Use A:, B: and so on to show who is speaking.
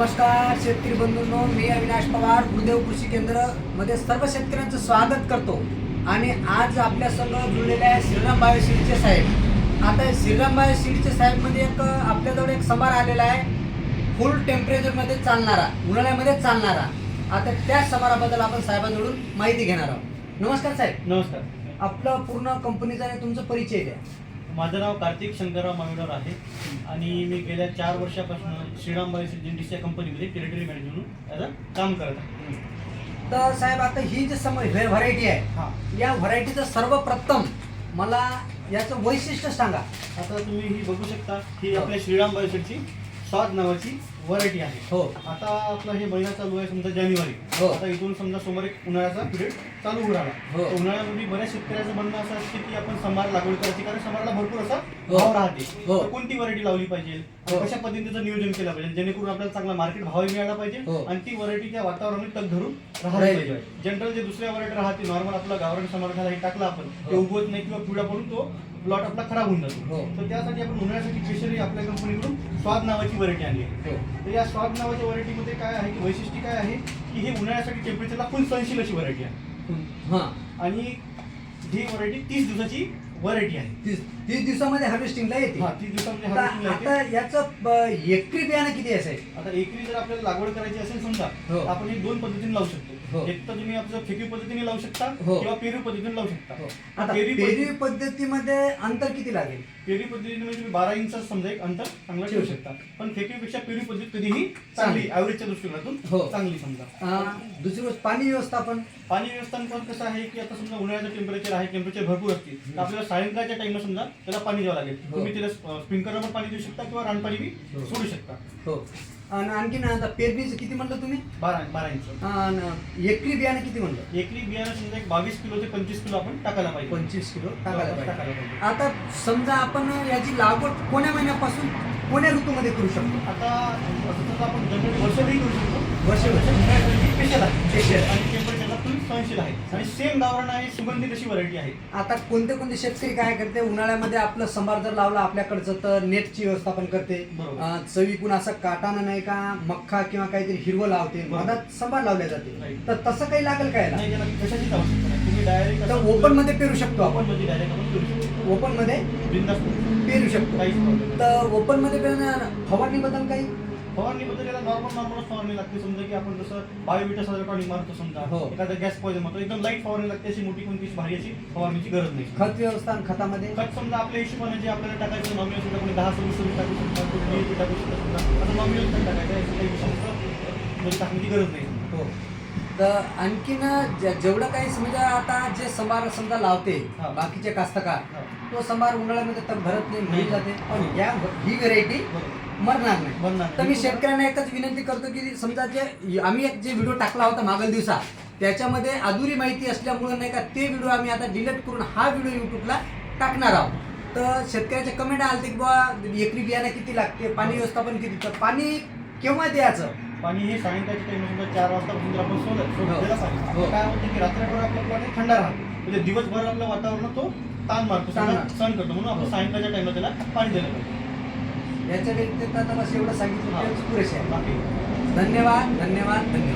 A: नमस्कार शेतकरी बंधूंनो, मी अविनाश पवार गुरुदेव कृषी केंद्र मध्ये सर्व शेतकऱ्यांचं स्वागत करतो। आणि आज आपल्या संग जुळलेले आहे श्रीराम बायोसीडचे साहेब। आता श्रीराम बायोसीडचे साहेब मध्ये एक आपल्याजवळ एक समार आलेला आहे, फुल टेम्परेचर मध्ये चालणारा, उन्हाळ्यामध्ये चालणारा। आता त्या समाराबद्दल आपण साहेबांकडून माहिती घेणार आहोत। नमस्कार साहेब।
B: नमस्कार।
A: आपलं पूर्ण कंपनीचा आणि तुमचा परिचय द्या।
B: माझं नाव कार्तिक शंकरराव मामिडवार आहे आणि मी गेल्या 4 वर्षापासून श्रीराम बायोसीड इंडस्ट्री या कंपनीमध्ये टेरिटरी मॅनेजर म्हणून ॲज अ काम करत आहे।
A: तर साहेब, आता ही जी व्हरायटी आहे, या व्हरायटीचं सर्वप्रथम मला याचं वैशिष्ट्य सांगा।
B: आता तुम्ही ही बघू शकता, ही आपल्या श्रीराम बायोसीडची स्वाद नावाची व्हरायटी आहे।
A: हो।
B: आता आपला हे महिना चालू आहे समजा जानेवारी।
A: हो।
B: आता इथून समजा समोर एक उन्हाळ्याचा पिरियड चालू होणार आहे।
A: हो।
B: उन्हाळ्यामध्ये बऱ्याच शेतकऱ्याचं म्हणणं असं असते की आपण समार लागवड करायची, कारण समारला भरपूर असा
A: हो।
B: भाव राहते।
A: हो।
B: तर कोणती व्हरायटी लावली पाहिजे,
A: हो।
B: कशा पद्धतीचं नियोजन केलं पाहिजे जेणेकरून आपल्याला चांगला मार्केट भावही मिळाला पाहिजे
A: हो।
B: आणि ती व्हरायटी त्या वातावरणामध्ये तग धरून राहिली पाहिजे। जनरल जे दुसऱ्या व्हरायटी राहते, नॉर्मल आपला गावरान समार झाला, हे टाकला आपण, ते उगवत नाही किंवा पिवळा पडून तो प्लॉट आपला खराब होऊन जातो।
A: हो।
B: तर त्यासाठी आपण उन्हाळ्यासाठी स्पेशली आपल्या कंपनीकडून स्वाद नावाची व्हरायटी आणली आहे। तर या स्वाद नावाच्या व्हरायटीमध्ये काय आहे की वैशिष्ट्य काय आहे की हे उन्हाळ्यासाठी टेम्परेचरला फुल सहनशील अशी व्हरायटी आहे। आणि ही व्हरायटी 30 दिवसाची व्हरायटी आहे।
A: 30 दिवसामध्ये हार्वेस्टिंगला येते।
B: 30 दिवसामध्ये
A: आता
B: harvesting येते।
A: याचं एकरी बियाणं किती असेल?
B: आता एकरी जर आपल्याला लागवड करायची असेल समजा,
A: हो।
B: आपण हे 2 पद्धतीने लावू शकतो।
A: हो।
B: एक तर तुम्ही आपलं फेक्यू पद्धतीने लावू शकता
A: हो।
B: किंवा पेरू पद्धतीने लावू शकता।
A: आता पेरी पद्धतीमध्ये अंतर किती लागेल?
B: पेरी पद्धतीने म्हणजे तुम्ही 12 इंच समजा एक अंतर चांगलं ठेवू शकता, पण फेक्यूपेक्षा पेरी पद्धत कधीही चांगली, ॲव्हरेजच्या दृष्टिकोनातून चांगली समजा।
A: दुसरी गोष्ट पाणी व्यवस्थापन।
B: पाणी व्यवस्थापन कसं आहे की आता समजा उन्हाळ्याचं टेम्परेचर आहे, टेम्परेचर भरपूर असते, तर आपल्याला सायंकाळच्या टाइमला समजा त्याला पाणी द्यावं लागेल। तुम्ही त्याला स्प्रिंकलरवर पाणी देऊ शकता किंवा रानपाणी बी सोडू शकता।
A: हो। आणि आणखीन आता पेरणीचं किती म्हणलं तुम्ही?
B: 12 इंच।
A: एकरी बियाणं किती म्हणलं?
B: एकरी बियाणं समजा एक 22 किलो ते 25 किलो आपण टाकायला पाहिजे।
A: 25 किलो टाकायला पाहिजे।
B: पाहिजे।
A: आता समजा आपण याची लागवड कोण्या महिन्यापासून कोण्या ऋतूमध्ये करू शकतो?
B: आता असं आपण जनरली वर्षभरही करू शकतो।
A: स्पेशल आहे
B: आणि टेम्परेचरला फुल सहनशील आहे आणि सेम गावरान आहे, सुगंधित अशी व्हरायटी आहे।
A: आता कोणते कोणते शेतकरी काय करते, उन्हाळ्यामध्ये आपलं संभार जर लावला आपल्याकडचं तर नेटची व्यवस्थापन करते, चवीकून असं काटानं नाही का मक्का किंवा काहीतरी हिरवं लावते, मधात संभार लावले जाते, तर तसं काही लागेल काय?
B: नाही, त्याला कशाचीच आवश्यकता नाही। तुम्ही डायरेक्ट
A: ओपन मध्ये पेरू शकतो आपण।
B: ओपन मध्ये डायरेक्ट आपण करू शकतो।
A: ओपन मध्ये
B: बिनधास्त
A: पेरू शकतो।
B: काहीच प्रॉब्लेम नाही।
A: तर ओपन मध्ये पेरणार फवारणी बद्दल काही?
B: फवारणी बद्दल याला नॉर्मल फवारणी लागते। समजा की आपण जसं बायोविटा टॉनिक मारतो समजा, एखादा गॅस पॉइझन मारतो, एकदम लाईट फवारणी लागते, अशी मोठी कोणती भारी अशी फवारणीची गरज नाही।
A: खत व्यवस्था खतामध्ये
B: खत समजा आपल्या हिशोबाने जे आपल्याला टाकायचं नॉमिनल सुद्धा कोणी 10-20 टाकू शकता, कोणी टाकू शकता, आता नॉमिनल खत टाकायचं याचं काही विशेष टाकण्याची गरज नाही।
A: हो। तर आणखीन जेवढं काही समजा आता जे संभार समजा लावते बाकीचे कास्तकार, तो संभार उन्हाळ्यामध्ये तर भरत नाही, मिळून जाते, पण ही व्हेरायटी मरणार नाही। तर मी शेतकऱ्यांना एकच विनंती करतो की समजा जे आम्ही एक जे व्हिडिओ टाकला होता मागील दिवसा, त्याच्यामध्ये अधुरी माहिती असल्यामुळे नाही का ते व्हिडिओ आम्ही आता डिलीट करून हा व्हिडिओ युट्यूबला टाकणार आहोत। तर शेतकऱ्याचे कमेंट आले की बाबा एकरी बियाणं किती लागते, पाणी व्यवस्थापन किती, तर पाणी केव्हा द्यायचं?
B: पाणी हे सायंकाळच्या टाइम समजा 4 वाजतापासून जर आपण सोडलं काय होतं की रात्रभर आपला प्लॉट थंडा राहतो, म्हणजे दिवसभर आपल्या वातावरणात तो ताण मारतो, सहन करतो, म्हणून आपण सायंकाळच्या टाइमला त्याला पाणी दिलं पाहिजे।
A: याच्या व्यतिरिक्त आता बस एवढं सांगितलं पुरेसे आहे। धन्यवाद धन्यवाद धन्यवाद।